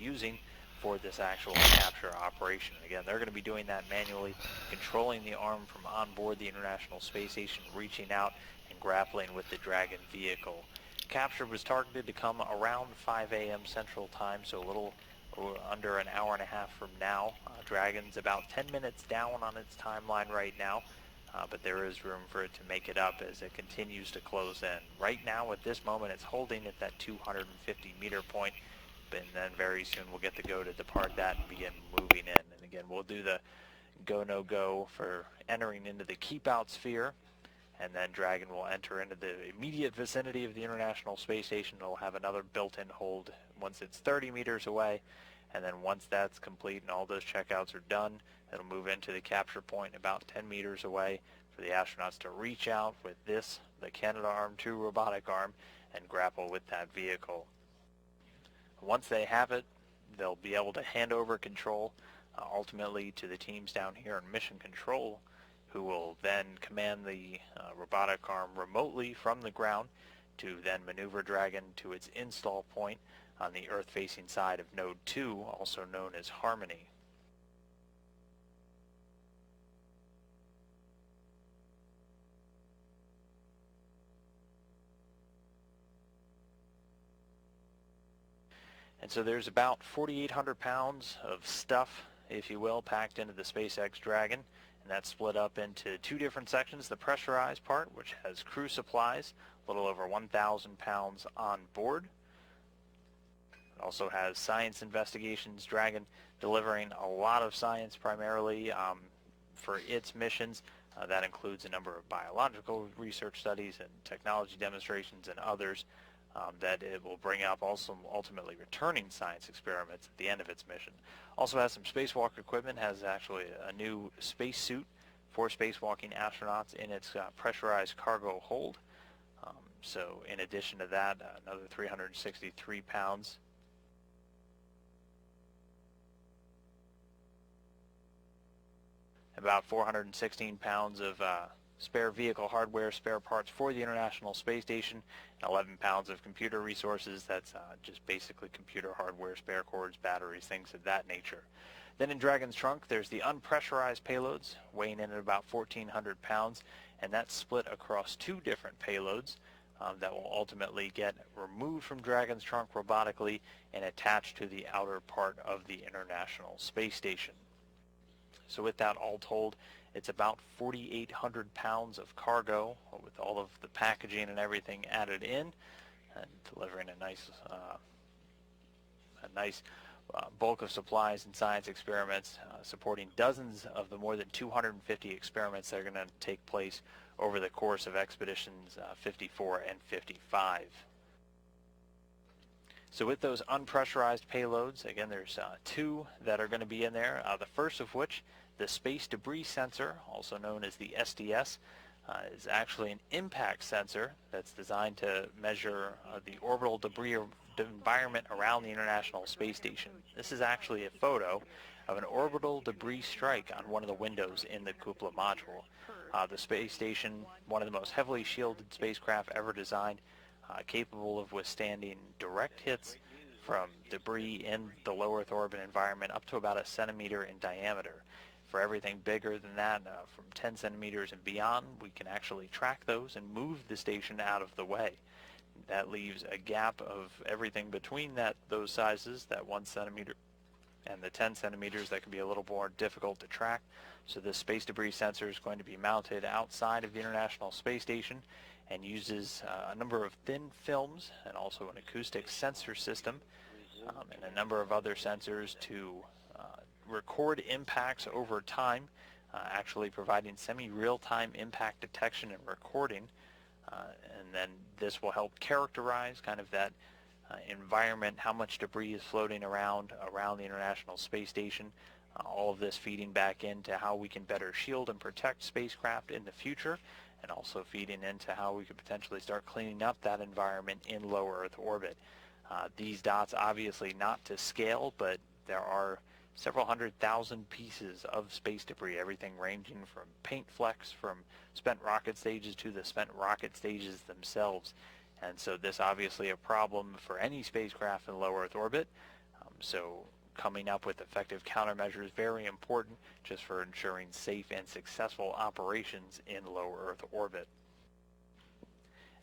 using for this actual capture operation. Again, they're going to be doing that manually, controlling the arm from on board the International Space Station, reaching out and grappling with the Dragon vehicle. Capture was targeted to come around 5 a.m. Central Time, so a little under an hour and a half from now. Dragon's about 10 minutes down on its timeline right now, but there is room for it to make it up as it continues to close in. Right now, at this moment, it's holding at that 250 meter point, and then very soon we'll get the go to depart that and begin moving in. And again, we'll do the go, no go for entering into the keep out sphere, and then Dragon will enter into the immediate vicinity of the International Space Station. It'll have another built-in hold once it's 30 meters away, and then once that's complete and all those checkouts are done, it'll move into the capture point about 10 meters away for the astronauts to reach out with this, the Canadarm2 robotic arm, and grapple with that vehicle. Once they have it, they'll be able to hand over control ultimately to the teams down here in Mission Control, who will then command the robotic arm remotely from the ground to then maneuver Dragon to its install point on the Earth-facing side of Node 2, also known as Harmony. And so there's about 4,800 pounds of stuff, if you will, packed into the SpaceX Dragon, and that's split up into two different sections. The pressurized part, which has crew supplies, a little over 1,000 pounds on board. It also has science investigations, Dragon delivering a lot of science primarily for its missions. That includes a number of biological research studies and technology demonstrations and others that it will bring up, also ultimately returning science experiments at the end of its mission. Also has some spacewalk equipment, has actually a new spacesuit for spacewalking astronauts in its pressurized cargo hold. So in addition to that, another 363 pounds. About 416 pounds of spare vehicle hardware, spare parts for the International Space Station, and 11 pounds of computer resources. That's just basically computer hardware, spare cords, batteries, things of that nature. Then in Dragon's trunk, there's the unpressurized payloads, weighing in at about 1,400 pounds, and that's split across two different payloads that will ultimately get removed from Dragon's trunk robotically and attached to the outer part of the International Space Station. So with that all told, it's about 4,800 pounds of cargo with all of the packaging and everything added in, and delivering a nice bulk of supplies and science experiments, supporting dozens of the more than 250 experiments that are going to take place over the course of expeditions 54 and 55. So with those unpressurized payloads, again, there's two that are going to be in there. The first of which, the Space Debris Sensor, also known as the SDS, is actually an impact sensor that's designed to measure the orbital debris environment around the International Space Station. This is actually a photo of an orbital debris strike on one of the windows in the cupola module. The space station, one of the most heavily shielded spacecraft ever designed, capable of withstanding direct hits from debris in the low Earth orbit environment up to about 1 centimeter in diameter. For everything bigger than that, from 10 centimeters and beyond, we can actually track those and move the station out of the way. That leaves a gap of everything between those sizes, that 1 centimeter and the 10 centimeters, that can be a little more difficult to track. So this space debris sensor is going to be mounted outside of the International Space Station and uses a number of thin films and also an acoustic sensor system and a number of other sensors to record impacts over time, actually providing semi-real-time impact detection and recording, and then this will help characterize kind of that environment, how much debris is floating around the International Space Station, all of this feeding back into how we can better shield and protect spacecraft in the future, and also feeding into how we could potentially start cleaning up that environment in low Earth orbit. These dots obviously not to scale, but there are several 100,000 pieces of space debris, everything ranging from paint flecks from spent rocket stages to the spent rocket stages themselves. And so this obviously a problem for any spacecraft in low Earth orbit, So coming up with effective countermeasures, very important just for ensuring safe and successful operations in low Earth orbit.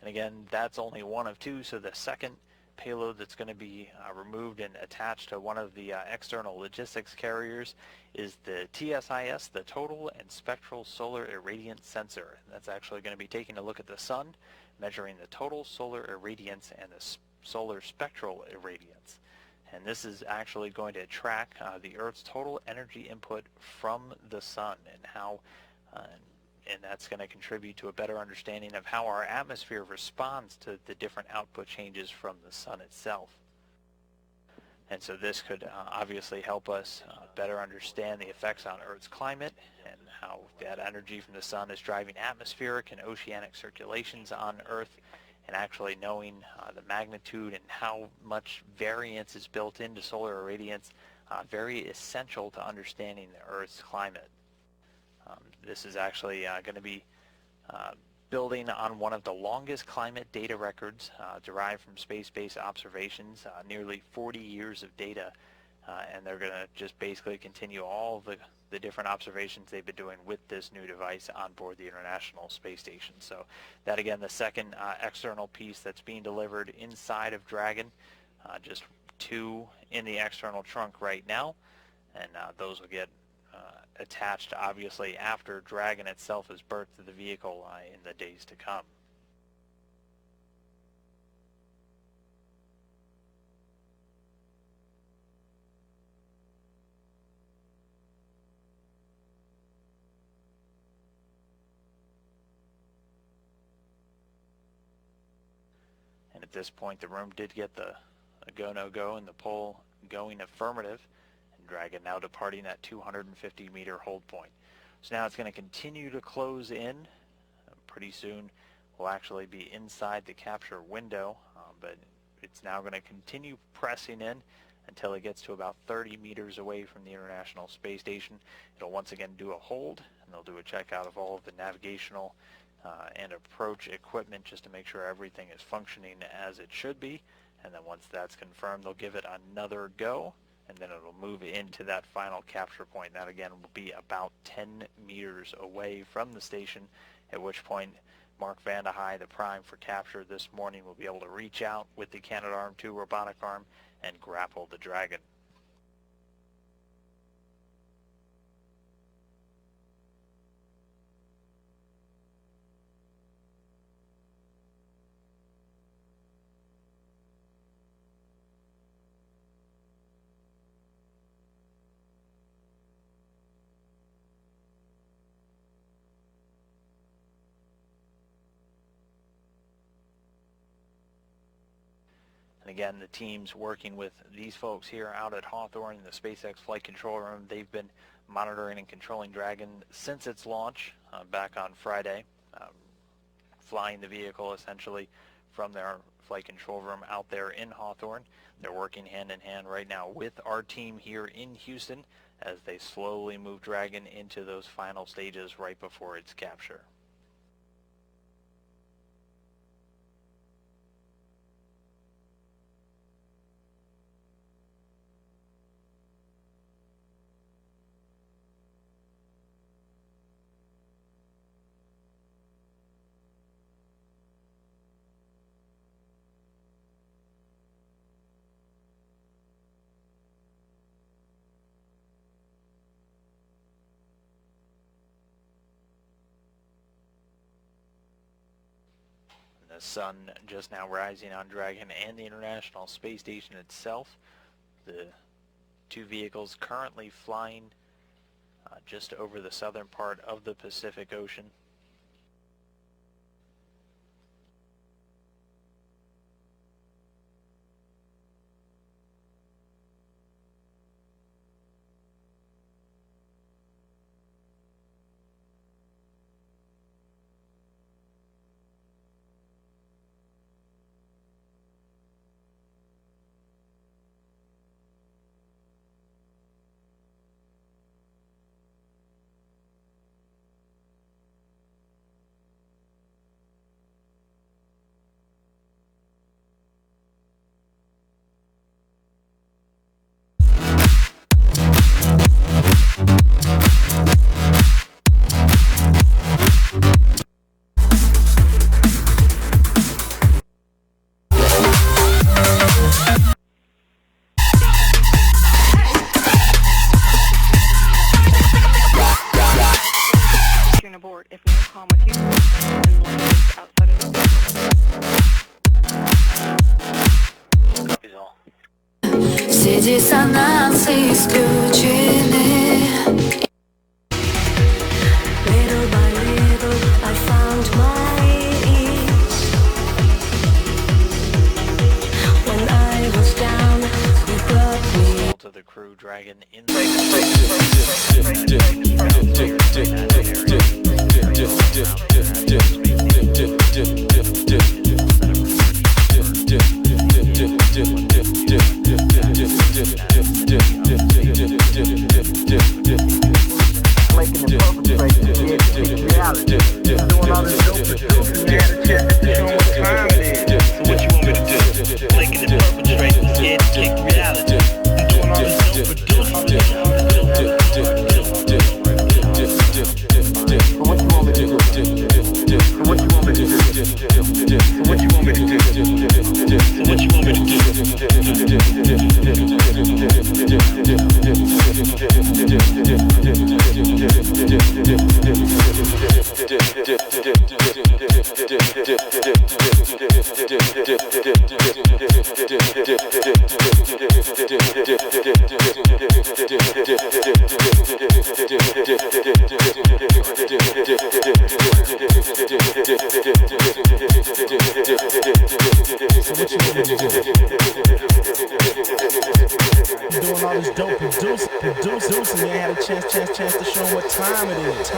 And again, that's only one of two, so the second payload that's going to be removed and attached to one of the external logistics carriers is the TSIS, the Total and Spectral Solar Irradiance Sensor. And that's actually going to be taking a look at the sun, measuring the total solar irradiance and the solar spectral irradiance. And this is actually going to track the Earth's total energy input from the sun and how and that's going to contribute to a better understanding of how our atmosphere responds to the different output changes from the sun itself. And so this could obviously help us better understand the effects on Earth's climate and how that energy from the sun is driving atmospheric and oceanic circulations on Earth, and actually knowing the magnitude and how much variance is built into solar irradiance, very essential to understanding the Earth's climate. This is actually going to be building on one of the longest climate data records derived from space-based observations, nearly 40 years of data, and they're going to just basically continue all the different observations they've been doing with this new device on board the International Space Station. So that, again, the second external piece that's being delivered inside of Dragon, just two in the external trunk right now, and those will get attached obviously after Dragon itself is berthed to the vehicle in the days to come. And at this point the room did get the go no go and the poll going affirmative. Dragon now departing that 250 meter hold point. So now it's going to continue to close in. Pretty soon we'll actually be inside the capture window, but it's now going to continue pressing in until it gets to about 30 meters away from the International Space Station. It'll once again do a hold, and they'll do a checkout of all of the navigational and approach equipment just to make sure everything is functioning as it should be. And then once that's confirmed, they'll give it another go, and then it'll move into that final capture point. That again will be about 10 meters away from the station, at which point Mark Vandehei, the prime for capture this morning, will be able to reach out with the Canadarm2 robotic arm and grapple the Dragon. And again, the team's working with these folks here out at Hawthorne in the SpaceX Flight Control Room. They've been monitoring and controlling Dragon since its launch back on Friday, flying the vehicle essentially from their flight control room out there in Hawthorne. They're working hand in hand right now with our team here in Houston as they slowly move Dragon into those final stages right before its capture. The sun just now rising on Dragon and the International Space Station itself. The two vehicles currently flying just over the southern part of the Pacific Ocean. резонансы исключены. Little by little I found my ease. When I was down, you brought me to the crew dragging in doing all this dope producing, you had a chance to show them what time it is.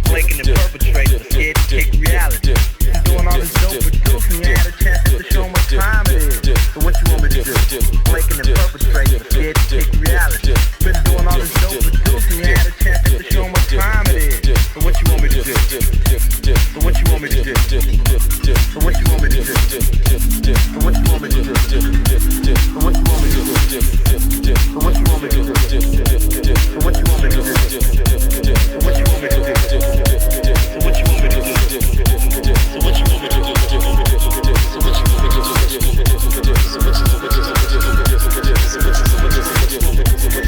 Blinking the perpetrator, scared to kick reality. Doing all this dope producing, you had a chance to show them what time it is. So what you want me to do? Blinking the perpetrator, scared to kick reality. Been doing all this dope producing, you had a chance to show them what time it is. So what you want me to do? So what you want me to do? So what you want me to do? So what you want me to do? So what you want me to do? So what you want me to do? So what you want me to do? So what you want me to do? So what you want me to do? So what you want me to do? So what you want me to do? So what you want me to do? So what you want me to do?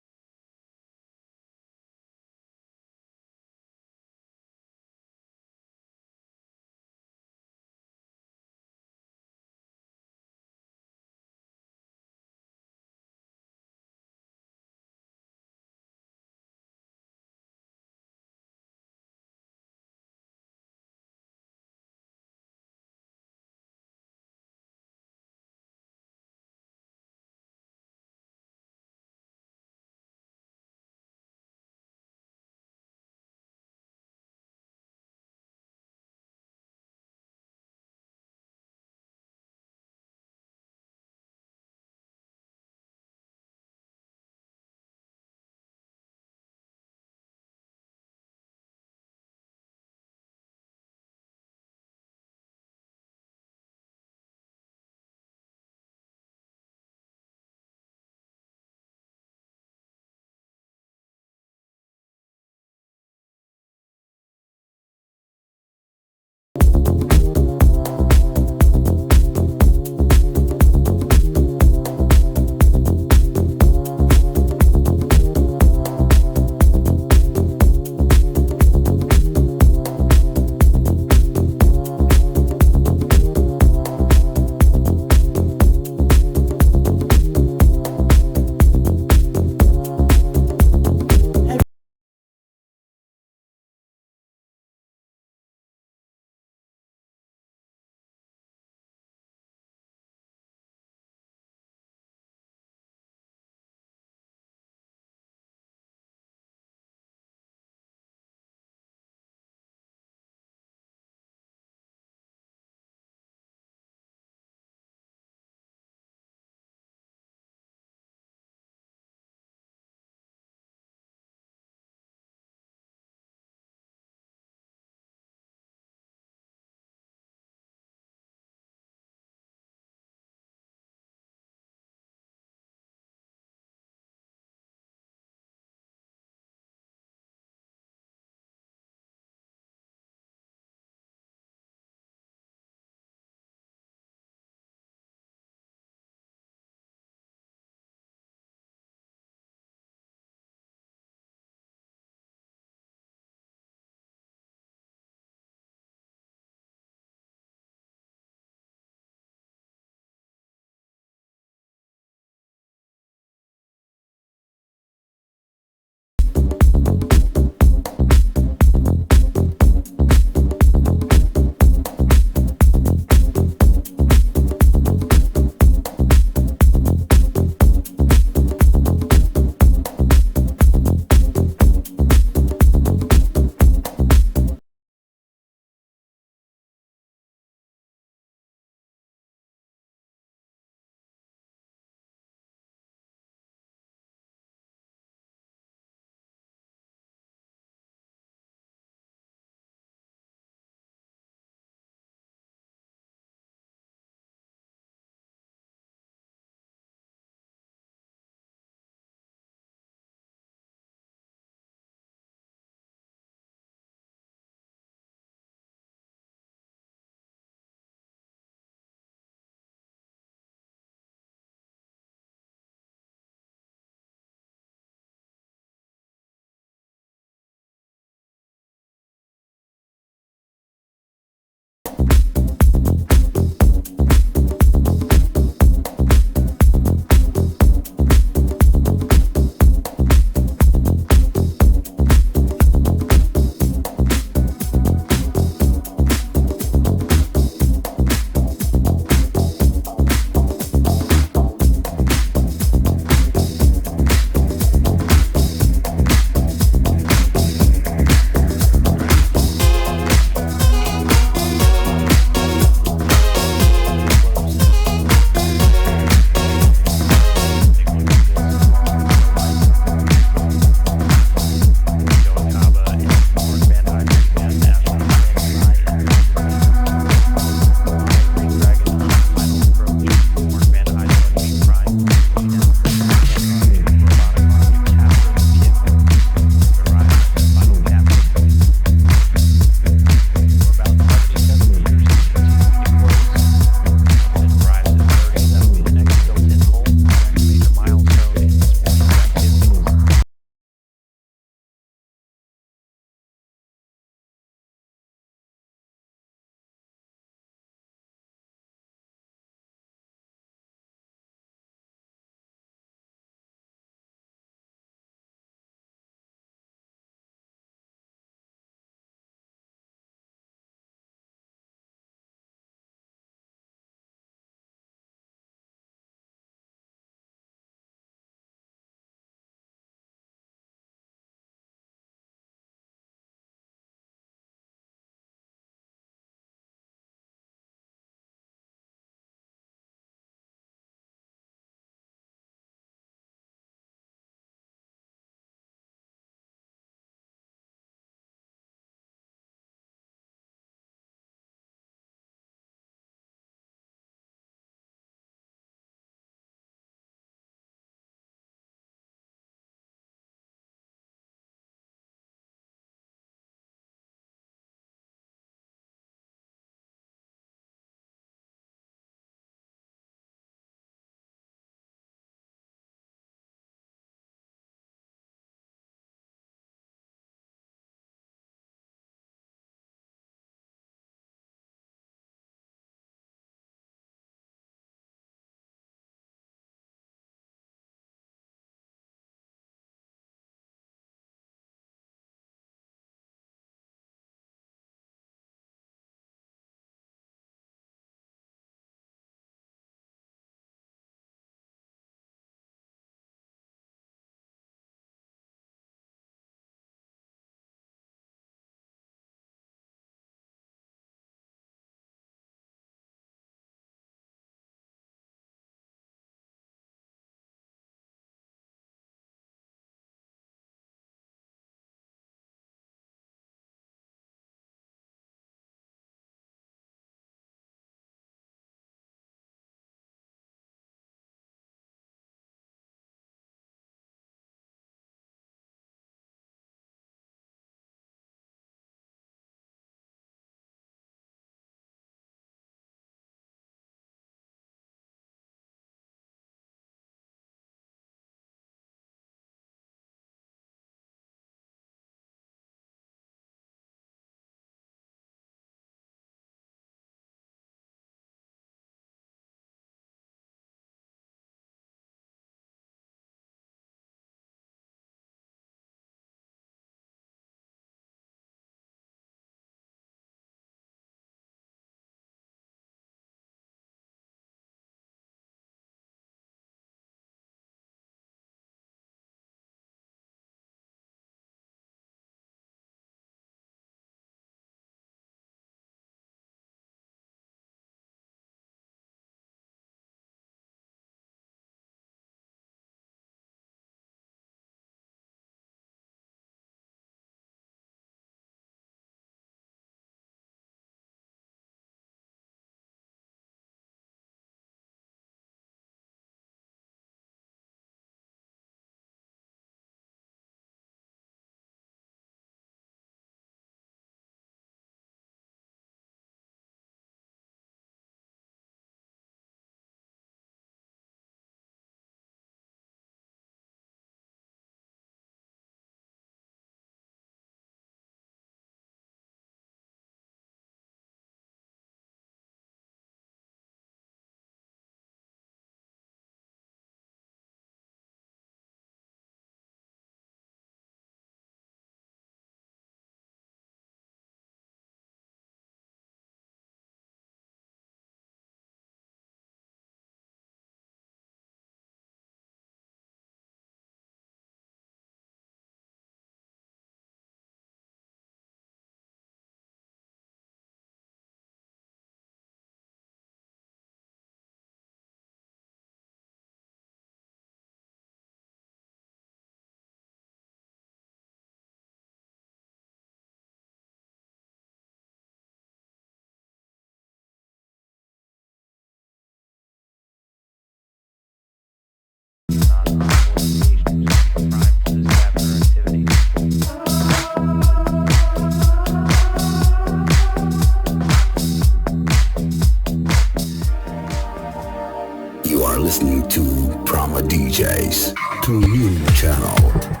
listening to Prama DJs to a new channel.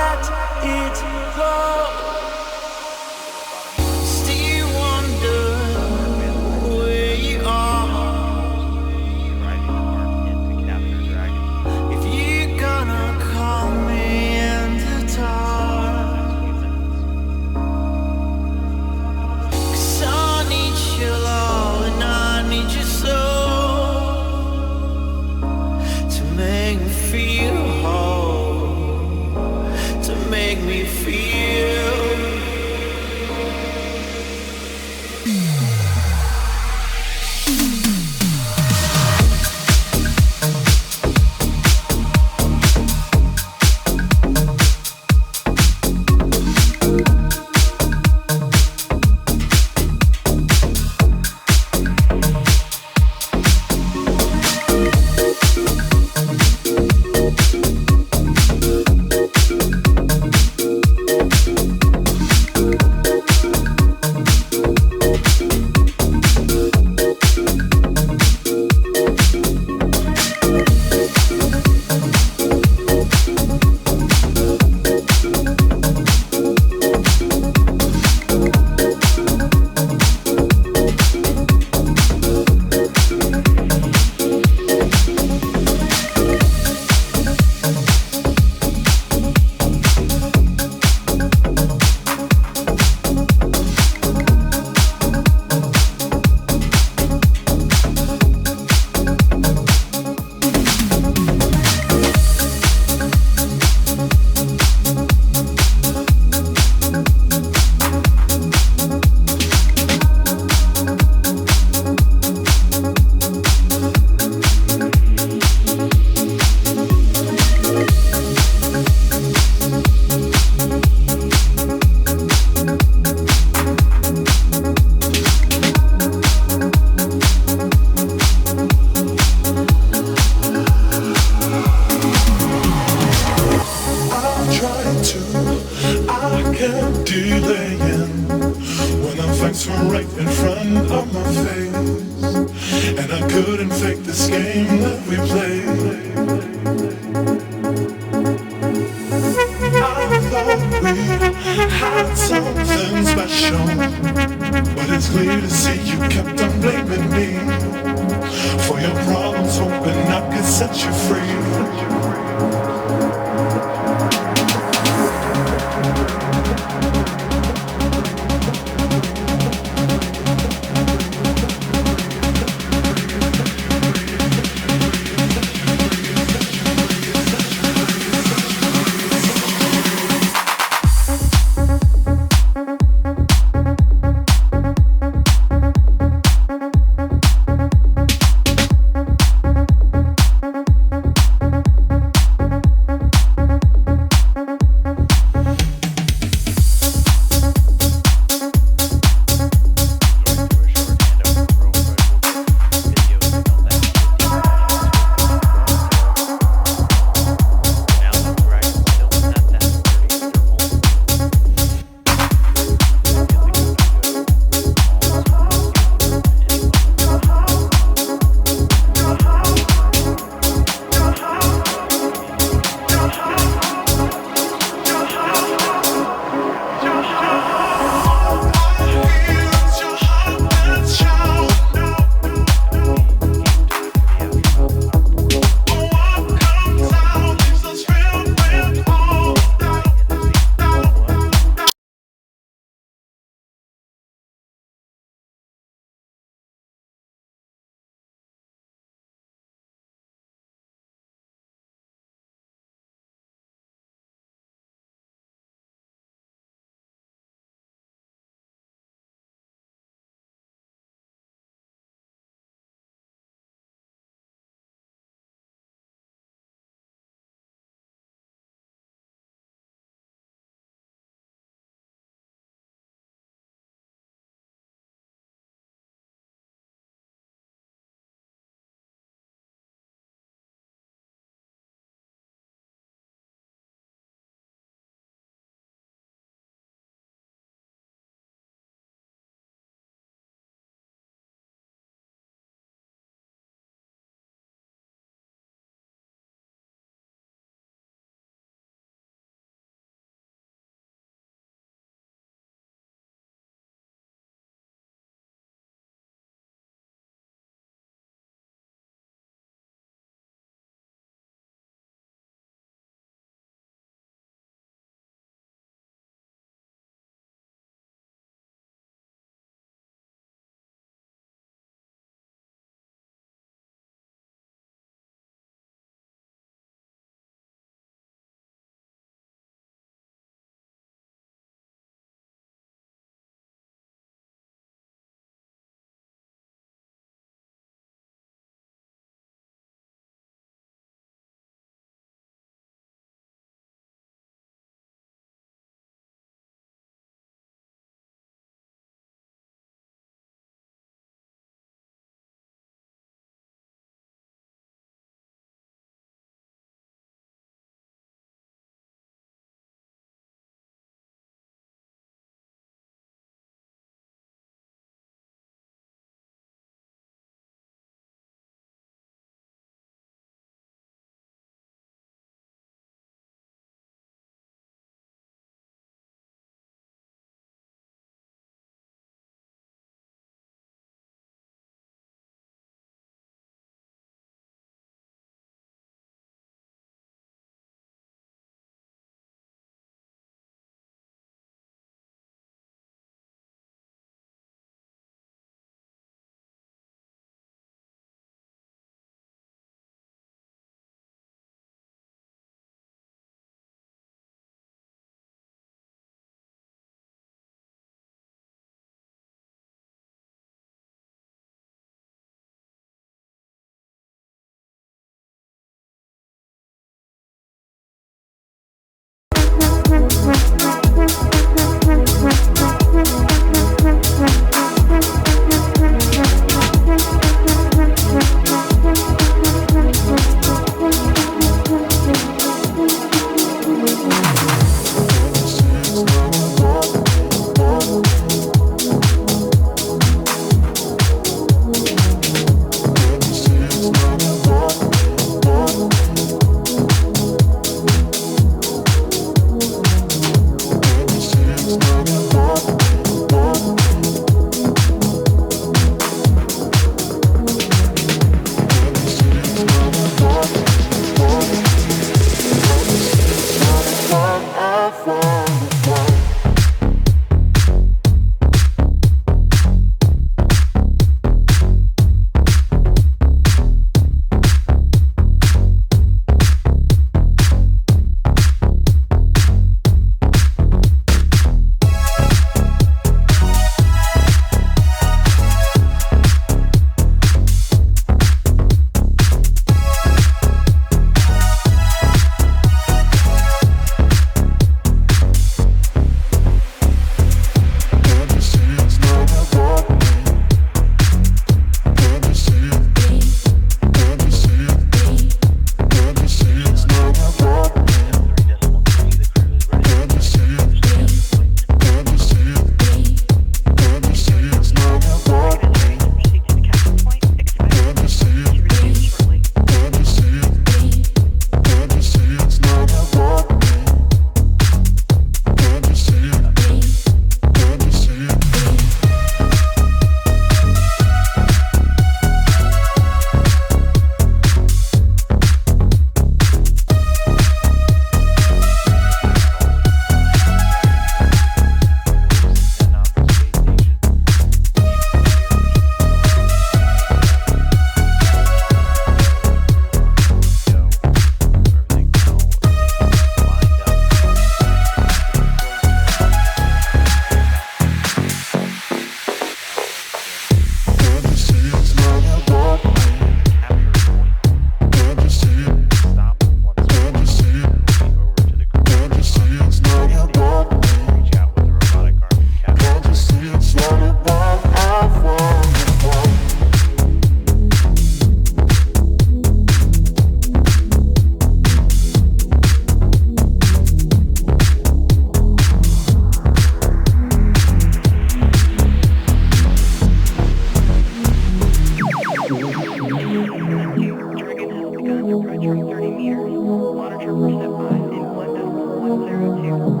departure for step 5 in 1.102.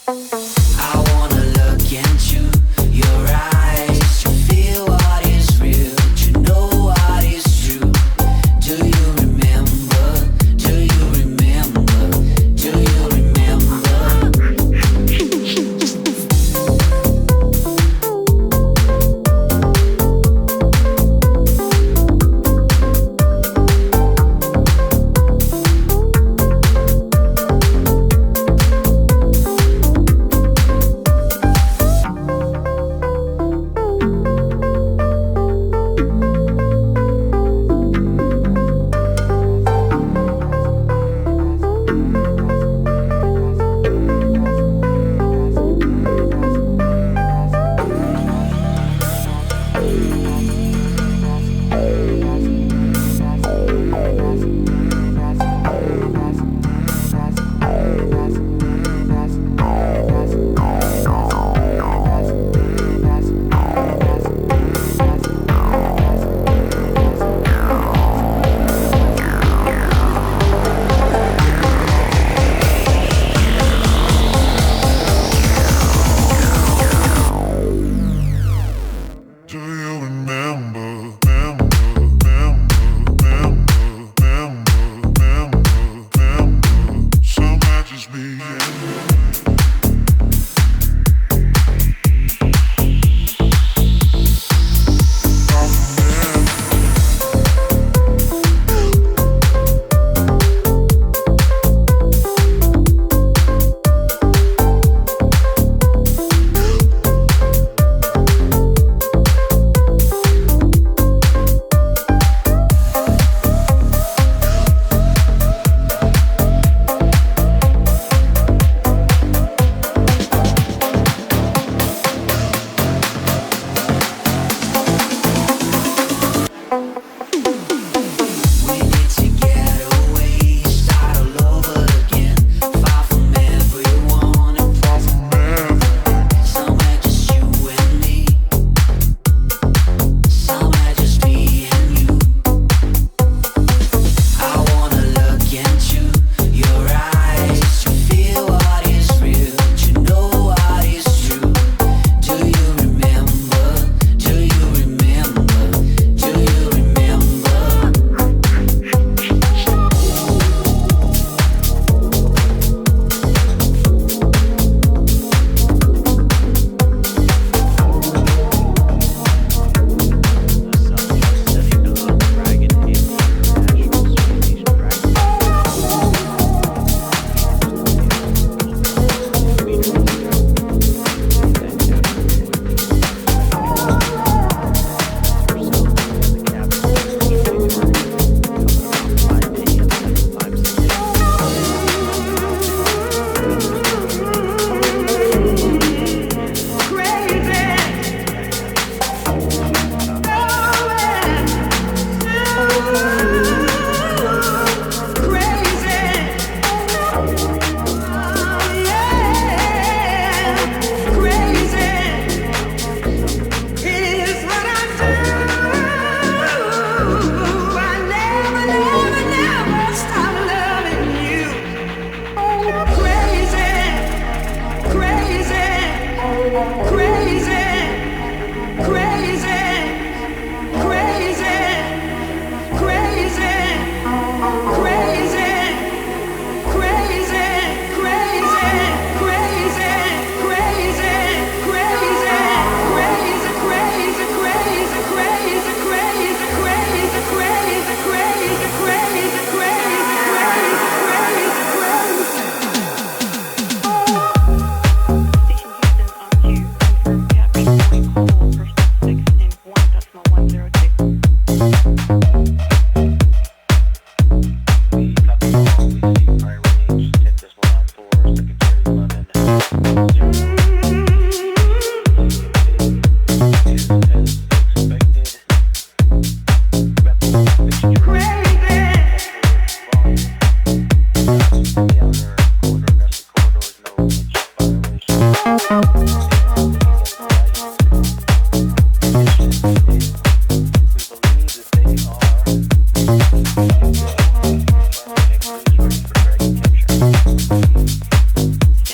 Stand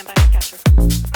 by for capture.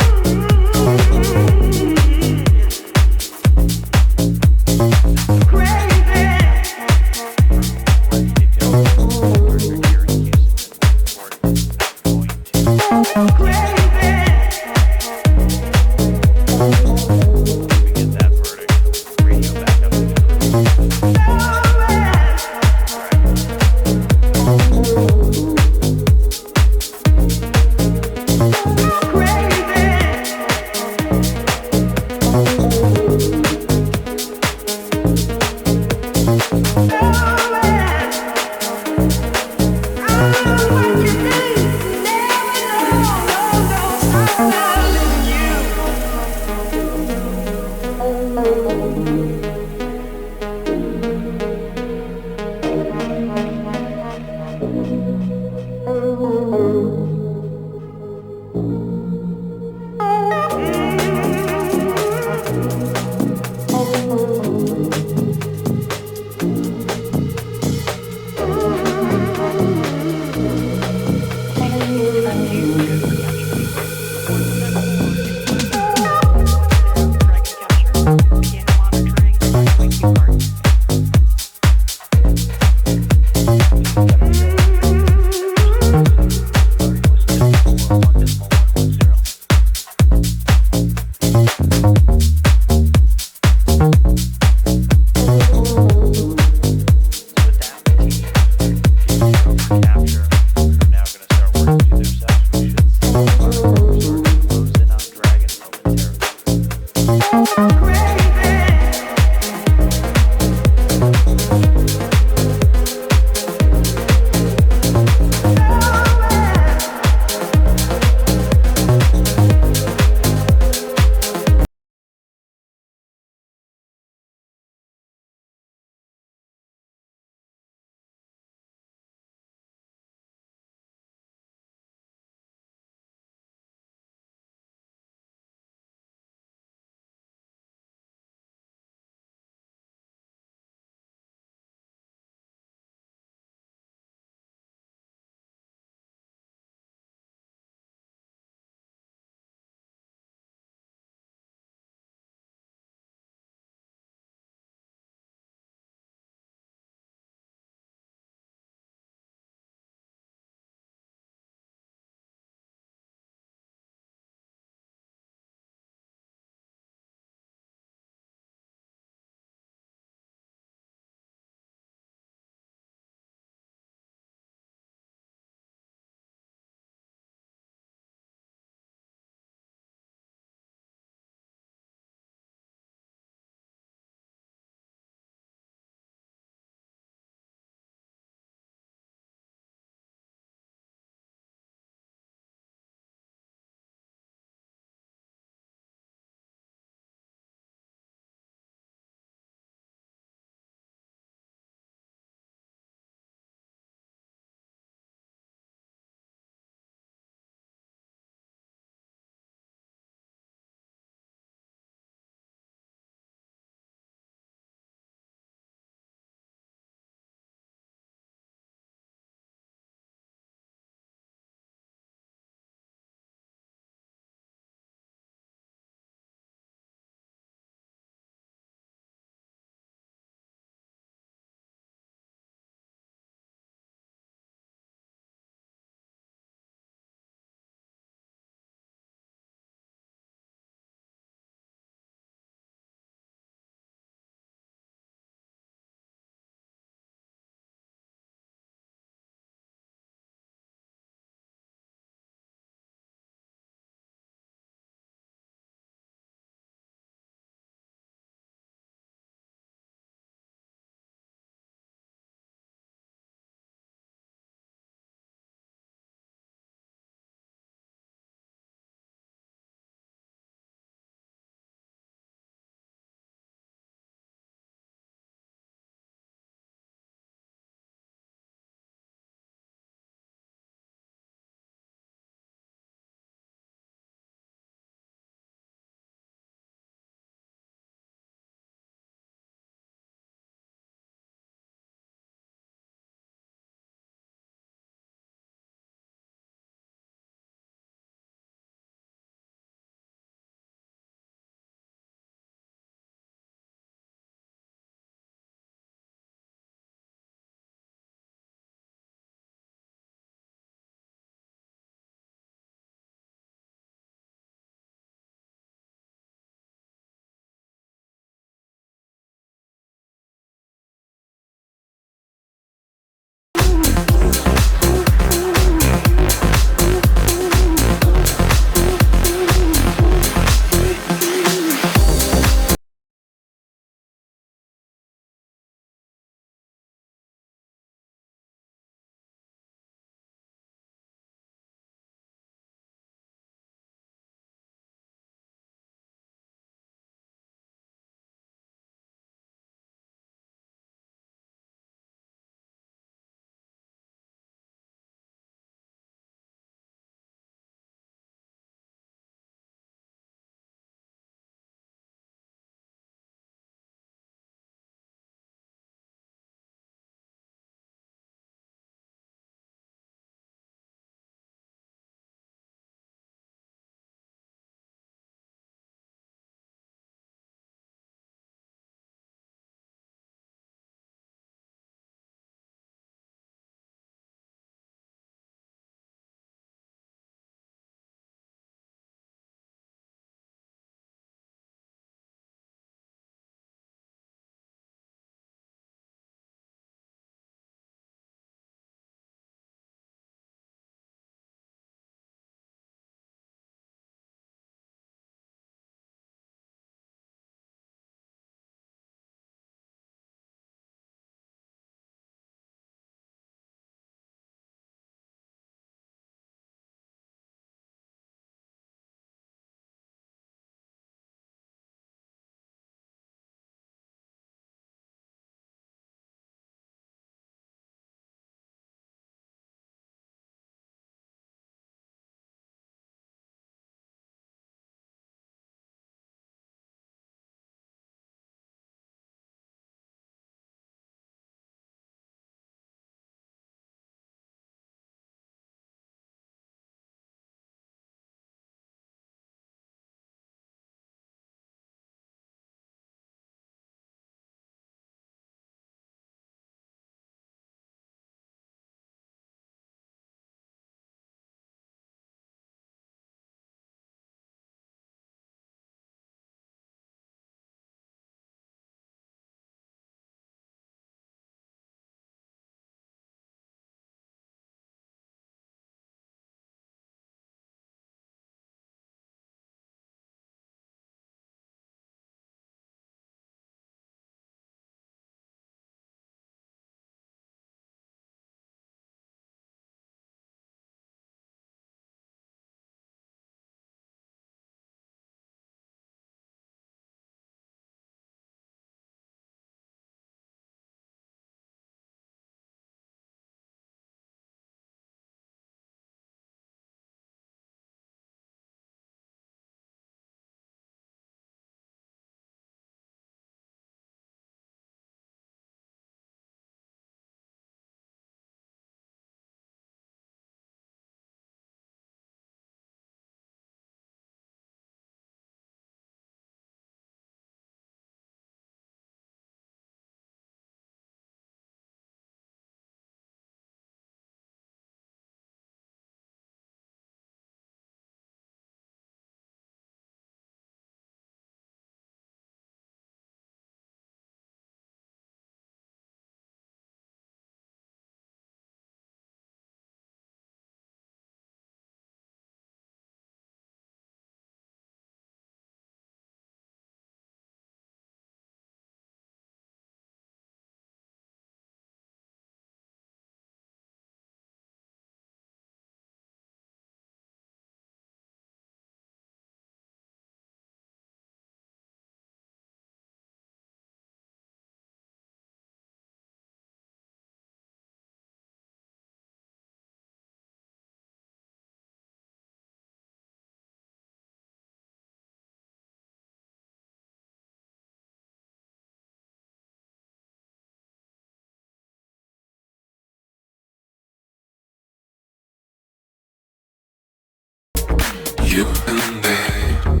You and I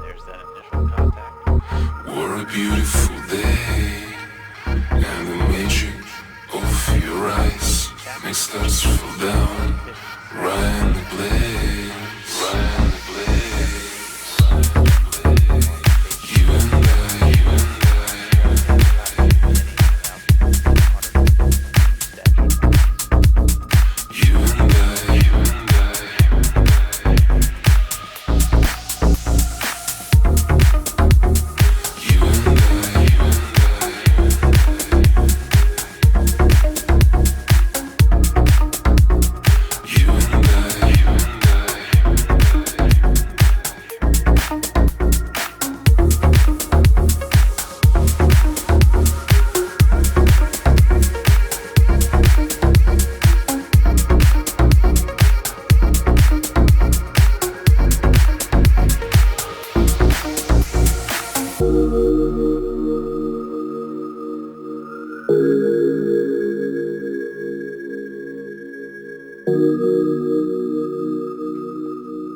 There's that initial contact. were a beautiful day, and the magic of your eyes makes stars fall down right in the place, right in the place. You and I, you and I, you and I, you and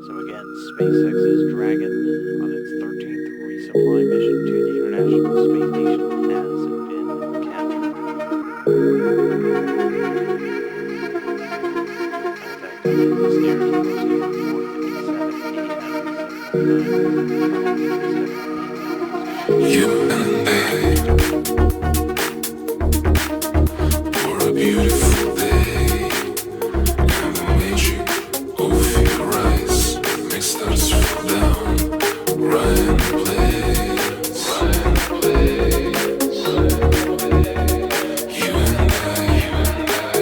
So again, SpaceX's Dragon on its 13th resupply mission to the International Space Station has been captured. Contact on the stairs of you and I were a beautiful day, and the magic of your eyes makes stars fall down right in the place, right in the place, right in the place. You and I, you and I,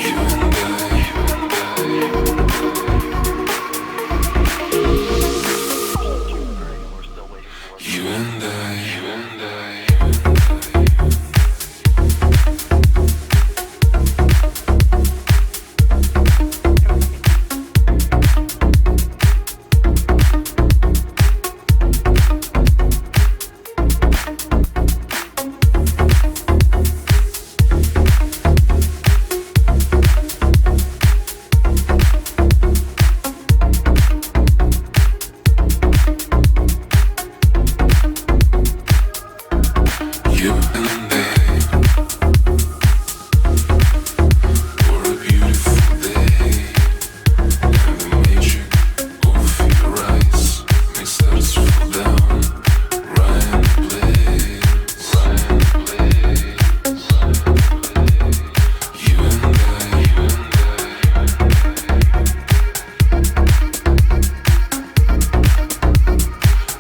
you and I, you and We're still waiting for you and I, you and I. You and I were a beautiful day, and the magic of your eyes makes stars fall down right in the place, right in the place, right in the place. You and I, you and I,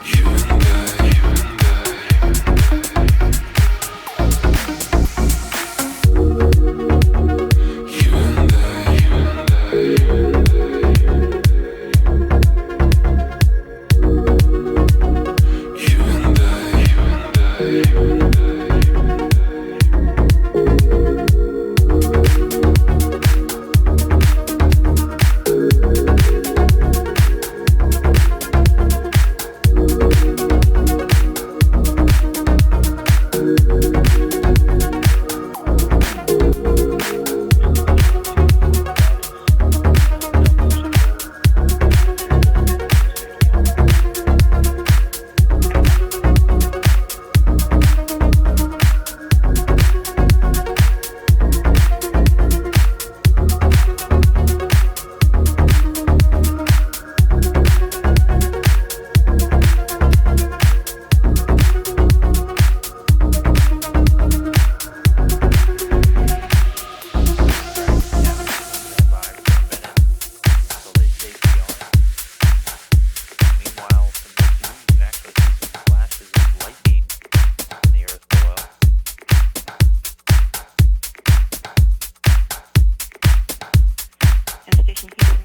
you and I, you and You and I, you and I, you and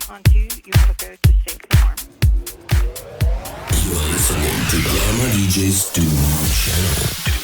on 2, you have a go to safe and harm. You're listening to Gamma DJ's Doom Channel.